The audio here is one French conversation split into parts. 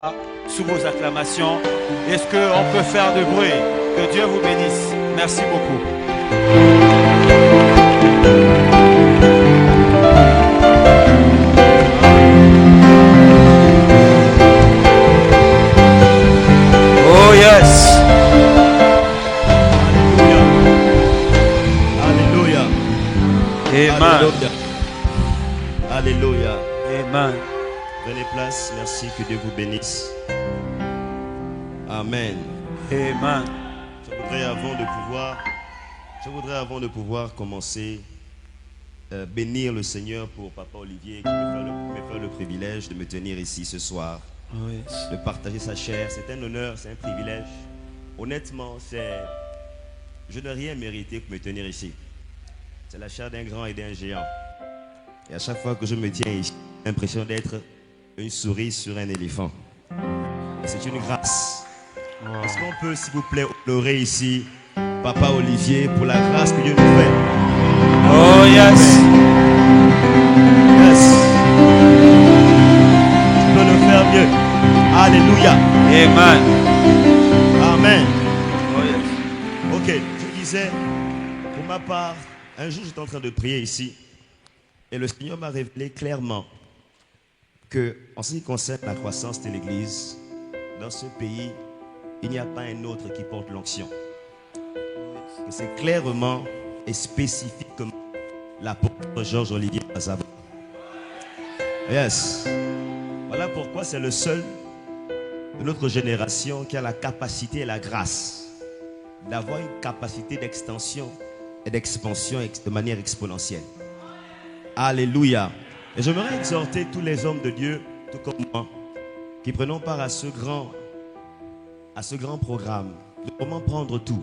sous vos acclamations. Est-ce qu'on peut faire de bruit? Que Dieu vous bénisse. Merci beaucoup. Oh yes. Alléluia. Amen. Alléluia. Alléluia. Amen. Prenez place. Merci. Que Dieu vous bénisse. Amen. Amen. Je voudrais avant de pouvoir commencer bénir le Seigneur pour Papa Olivier qui me fait le privilège de me tenir ici ce soir, de partager sa chair. C'est un honneur, c'est un privilège. Honnêtement, je n'ai rien mérité pour me tenir ici. C'est la chair d'un grand et d'un géant. Et à chaque fois que je me tiens ici, j'ai l'impression d'être une souris sur un éléphant. Et c'est une grâce. Est-ce qu'on peut, s'il vous plaît, honorer ici Papa Olivier pour la grâce que Dieu nous fait? Oh yes. Yes. Tu peux le faire mieux. Alléluia. Amen. Amen. Oh yes. Ok, je disais, pour ma part, un jour j'étais en train de prier ici et le Seigneur m'a révélé clairement que, en ce qui concerne la croissance de l'Église, dans ce pays, il n'y a pas un autre qui porte l'onction. Que c'est clairement et spécifiquement l'apôtre Georges-Olivier Azaba. Yes. Voilà pourquoi c'est le seul de notre génération qui a la capacité et la grâce d'avoir une capacité d'extension et d'expansion de manière exponentielle. Alléluia. Et j'aimerais exhorter tous les hommes de Dieu, tout comme moi, qui prenons part à ce grand programme, de comment prendre tout.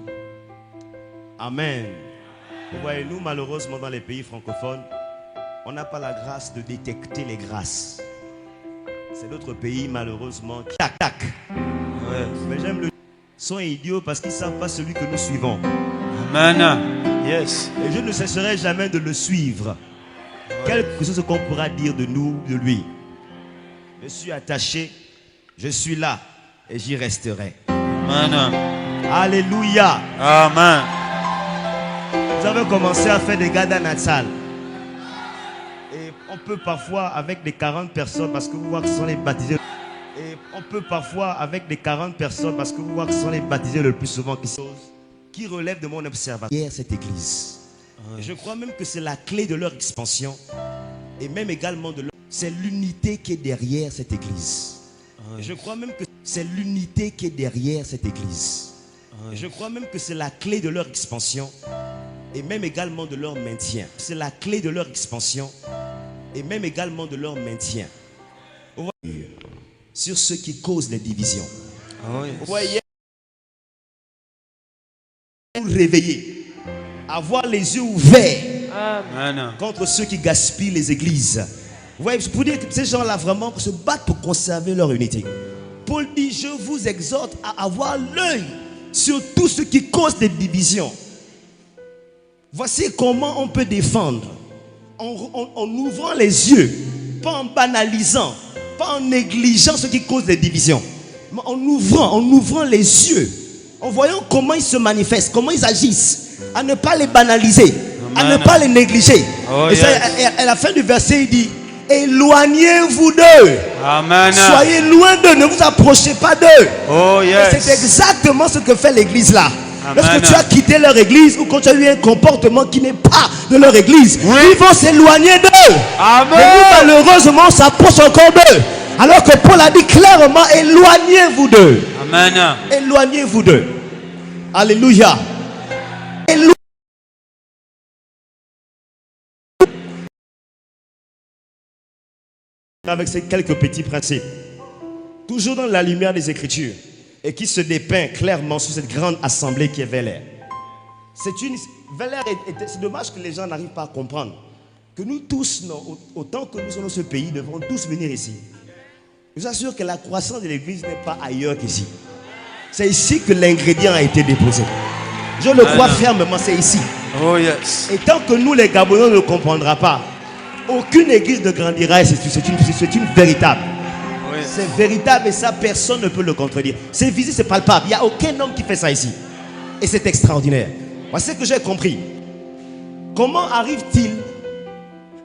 Amen. Vous voyez, nous, malheureusement, dans les pays francophones, on n'a pas la grâce de détecter les grâces. C'est notre pays, malheureusement, qui attaque. Ouais. Mais j'aime le sont idiots parce qu'ils ne savent pas celui que nous suivons. Amen. Yes. Et je ne cesserai jamais de le suivre. Quel que soit ce qu'on pourra dire de nous, de lui. Je suis attaché, je suis là et j'y resterai. Amen. Alléluia. Amen. Vous avez commencé à faire des gada natsal. Et on peut parfois avec des 40 personnes, parce que vous voyez que ce sont les baptisés. Et on peut parfois avec des 40 personnes, parce que vous voyez que ce sont les baptisés le plus souvent qui relèvent de mon observation. Hier, cette église. Et je crois même que c'est la clé de leur expansion. Et même également de leur... C'est l'unité qui est derrière cette église. Et je crois même que c'est l'unité qui est derrière cette église. Et je crois même que c'est la clé de leur expansion. Et même également de leur maintien. C'est la clé de leur expansion. Et même également de leur maintien. Vous voyez, sur ce qui cause les divisions. Vous voyez, vous réveiller, avoir les yeux ouverts contre ceux qui gaspillent les églises. Vous voyez, pour dire que ces gens-là vraiment se battent pour conserver leur unité. Paul dit, je vous exhorte à avoir l'œil sur tout ce qui cause des divisions. Voici comment on peut défendre. En ouvrant les yeux, pas en banalisant, pas en négligeant ce qui cause des divisions, mais en ouvrant les yeux, en voyant comment ils se manifestent, comment ils agissent, à ne pas les banaliser, à ne pas les négliger. Et ça, à la fin du verset, il dit, éloignez-vous d'eux. Amen. Soyez loin d'eux, ne vous approchez pas d'eux. Oh yes. C'est exactement ce que fait l'église là. Amen. Lorsque tu as quitté leur église ou quand tu as eu un comportement qui n'est pas de leur église, ils vont s'éloigner d'eux. Amen. Mais nous, malheureusement, on s'approche encore d'eux. Alors que Paul a dit clairement, éloignez-vous d'eux. Amen. Éloignez-vous d'eux. Alléluia. Avec ces quelques petits principes, toujours dans la lumière des Écritures, et qui se dépeint clairement sur cette grande assemblée qui est Vel-Air. C'est dommage que les gens n'arrivent pas à comprendre que nous tous, autant que nous sommes dans ce pays, devons tous venir ici. Je vous assure que la croissance de l'église n'est pas ailleurs qu'ici. C'est ici que l'ingrédient a été déposé. Je le crois fermement, c'est ici. Oh yes. Et tant que nous, les Gabonais, ne comprendrons pas, aucune église ne grandira. C'est une véritable. Oui. C'est véritable et ça, personne ne peut le contredire. C'est visible, c'est palpable. Il n'y a aucun homme qui fait ça ici. Et c'est extraordinaire. Voici ce que j'ai compris. Comment arrive-t-il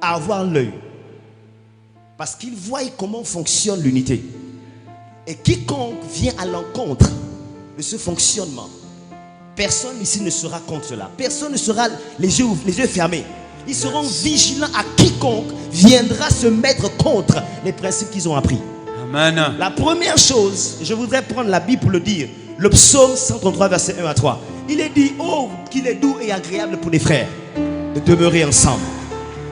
à avoir l'œil? Parce qu'il voit comment fonctionne l'unité. Et quiconque vient à l'encontre de ce fonctionnement, personne ici ne sera contre cela. Personne ne sera les yeux fermés. Ils seront vigilants à quiconque viendra se mettre contre les principes qu'ils ont appris. Amen. La première chose, je voudrais prendre la Bible pour le dire. Le psaume 133, verset 1 à 3. Il est dit, oh, qu'il est doux et agréable pour les frères de demeurer ensemble.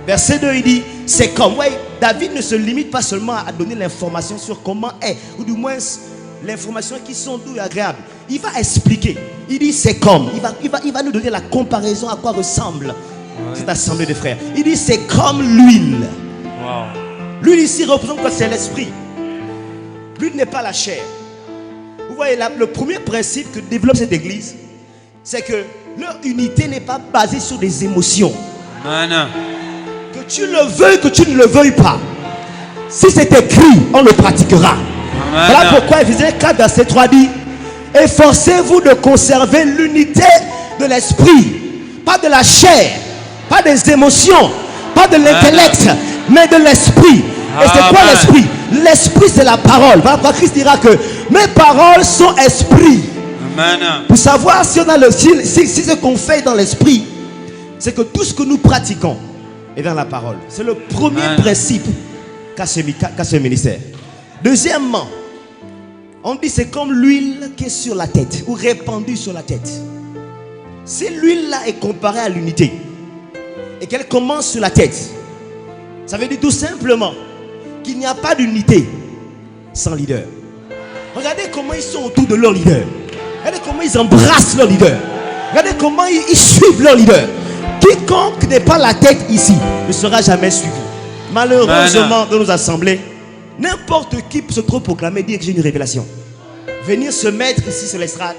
Verset 2, il dit, c'est comme. Ouais, David ne se limite pas seulement à donner l'information sur comment est, ou du moins l'information qui sont doux et agréables. Il va expliquer. Il dit, c'est comme. Il va nous donner la comparaison à quoi ressemble cette assemblée de frères. Il dit, c'est comme l'huile. Wow. L'huile ici représente quoi? C'est l'esprit. L'huile n'est pas la chair. Vous voyez, le premier principe que développe cette église, c'est que leur unité n'est pas basée sur des émotions. Amen. Que tu le veuilles, que tu ne le veuilles pas. Si c'est écrit, on le pratiquera. Amen. Voilà pourquoi Éphésiens 4, verset 3 dit, efforcez-vous de conserver l'unité de l'esprit, pas de la chair, pas des émotions, pas de l'intellect, mais de l'esprit. Et c'est quoi l'esprit? L'esprit, c'est la parole. Voilà pourquoi Christ dira que mes paroles sont esprit. Amen. Pour savoir si on a si ce qu'on fait dans l'esprit, c'est que tout ce que nous pratiquons est dans la parole. C'est le premier principe qu'a ce ministère. Deuxièmement, on dit c'est comme l'huile qui est sur la tête ou répandue sur la tête. Si l'huile là est comparée à l'unité et qu'elle commence sur la tête, ça veut dire tout simplement qu'il n'y a pas d'unité sans leader. Regardez comment ils sont autour de leur leader. Regardez comment ils embrassent leur leader. Regardez comment ils suivent leur leader. Quiconque n'est pas la tête ici ne sera jamais suivi. Malheureusement, dans nos assemblées, n'importe qui peut se trop proclamer, dire que j'ai une révélation. Venir se mettre ici sur l'estrade.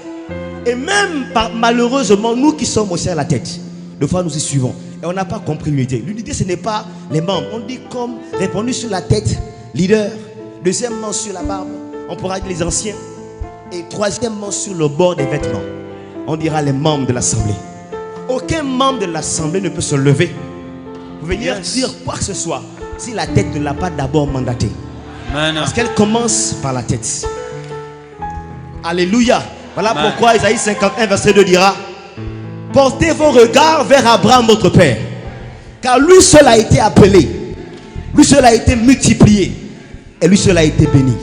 Et même malheureusement, nous qui sommes aussi à la tête, des fois nous y suivons. Et on n'a pas compris l'unité. L'unité, ce n'est pas les membres. On dit comme répandu sur la tête, leader. Deuxièmement, sur la barbe, on pourra dire les anciens. Et troisièmement, sur le bord des vêtements, on dira les membres de l'assemblée. Aucun membre de l'assemblée ne peut se lever pour venir dire quoi que ce soit si la tête ne l'a pas d'abord mandaté. Parce qu'elle commence par la tête. Alléluia. Voilà pourquoi Isaïe 51 verset 2 dira, portez vos regards vers Abraham votre père, car lui seul a été appelé, lui seul a été multiplié, et lui seul a été béni.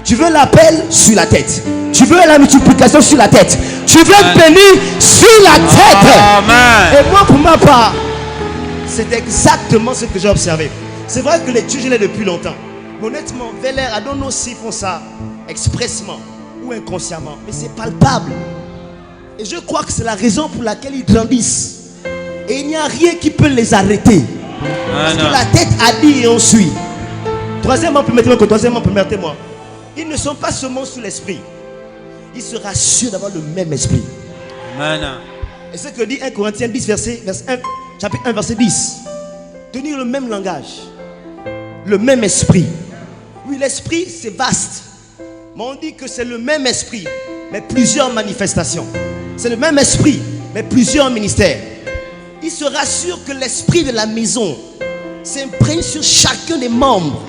Tu veux l'appel sur la tête, tu veux la multiplication sur la tête, tu veux être béni sur la tête. Amen. Et moi pour ma part, c'est exactement ce que j'ai observé. C'est vrai que les tués je l'ai depuis longtemps. Mais honnêtement, Vélair, I don't know s'ils font ça expressement ou inconsciemment, mais c'est palpable. Et je crois que c'est la raison pour laquelle ils grandissent. Et il n'y a rien qui peut les arrêter. Parce que la tête a dit et on suit. Troisièmement, permettez-moi. Ils ne sont pas seulement sous l'esprit. Ils se rassurent d'avoir le même esprit. Amen. Et ce que dit 1 Corinthiens 10, chapitre 1, verset 10. Tenir le même langage. Le même esprit. Oui, l'esprit, c'est vaste. Mais on dit que c'est le même esprit, mais plusieurs manifestations. C'est le même esprit, mais plusieurs ministères. Il se rassure que l'esprit de la maison s'imprègne sur chacun des membres.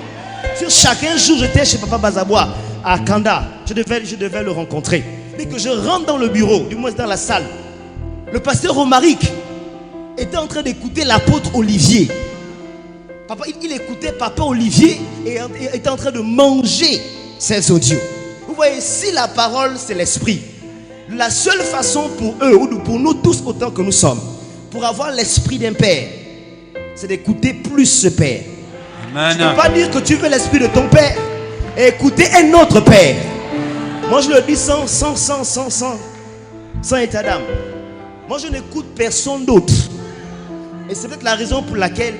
Sur chacun. Un jour, j'étais chez Papa Bazabois à Kanda. Je devais le rencontrer. Dès que je rentre dans le bureau, du moins dans la salle, le pasteur Romaric était en train d'écouter l'apôtre Olivier. Papa, il écoutait Papa Olivier et était en train de manger ses audios. Vous voyez, si la parole c'est l'esprit, la seule façon pour eux ou pour nous tous autant que nous sommes, pour avoir l'esprit d'un père, c'est d'écouter plus ce père. Amen. Tu ne peux pas dire que tu veux l'esprit de ton père et écouter un autre père. Moi je le dis sans état d'âme. Moi je n'écoute personne d'autre. Et c'est peut-être la raison pour laquelle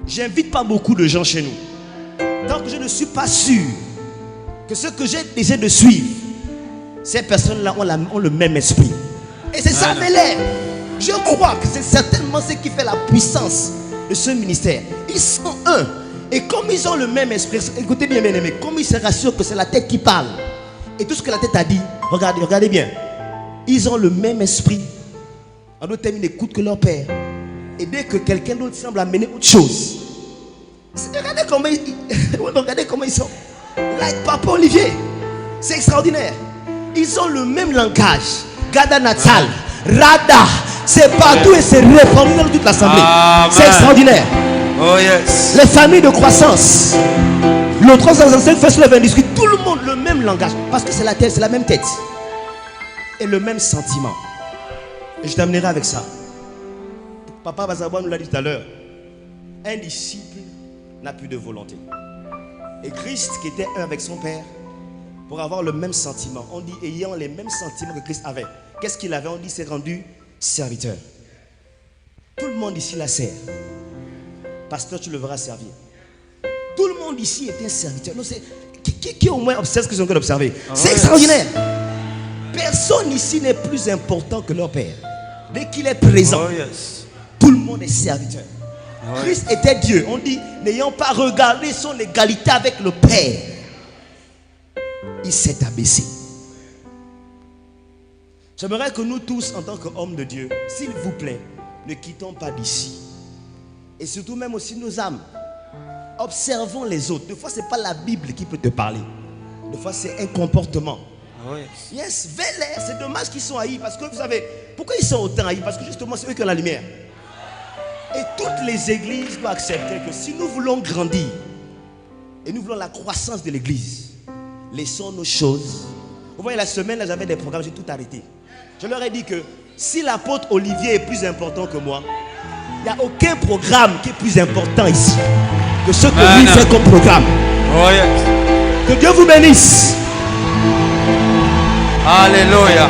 j'invite pas beaucoup de gens chez nous. Tant que je ne suis pas sûr que ce que j'ai essayé de suivre, ces personnes-là ont le même esprit. Et c'est ça, Vélair. Je crois que c'est certainement ce qui fait la puissance de ce ministère. Ils sont un. Et comme ils ont le même esprit, écoutez bien, bien aimé, comme ils se rassurent que c'est la tête qui parle, et tout ce que la tête a dit, regardez bien, ils ont le même esprit. En d'autres termes, ils n'écoutent que leur père. Et dès que quelqu'un d'autre semble amener autre chose, regardez comment ils sont. Like Papa Olivier. C'est extraordinaire. Ils ont le même langage. Gada Natal, Rada, c'est partout et c'est répandu dans toute l'assemblée. C'est extraordinaire. Oh yes. Les familles de croissance. Le 365 fait le 28. Tout le monde le même langage. Parce que c'est la tête, c'est la même tête. Et le même sentiment. Et je terminerai avec ça. Papa Bazaboua nous l'a dit tout à l'heure. Un disciple n'a plus de volonté. Et Christ qui était un avec son Père, pour avoir le même sentiment, on dit ayant les mêmes sentiments que Christ avait. Qu'est-ce qu'il avait? On dit s'est rendu serviteur. Tout le monde ici la sert. Pasteur, tu le verras servir. Tout le monde ici est un serviteur. Non, qui au moins observe ce qu'ils ont observé? C'est extraordinaire. Personne ici n'est plus important que leur Père. Dès qu'il est présent, tout le monde est serviteur. Christ était Dieu. On dit, n'ayant pas regardé son égalité avec le Père, il s'est abaissé. J'aimerais que nous tous, en tant qu'hommes de Dieu, s'il vous plaît, ne quittons pas d'ici. Et surtout même aussi nos âmes. Observons les autres. Des fois, ce n'est pas la Bible qui peut te parler. Des fois, c'est un comportement. Yes, vers-les. C'est dommage qu'ils sont haïs. Parce que vous savez, pourquoi ils sont autant haïs? Parce que justement, c'est eux qui ont la lumière. Et toutes les églises doivent accepter que si nous voulons grandir et nous voulons la croissance de l'église, laissons nos choses. Vous voyez, la semaine, là, j'avais des programmes, j'ai tout arrêté. Je leur ai dit que si l'apôtre Olivier est plus important que moi, il n'y a aucun programme qui est plus important ici que ce que lui fait comme programme. Que Dieu vous bénisse. Alléluia.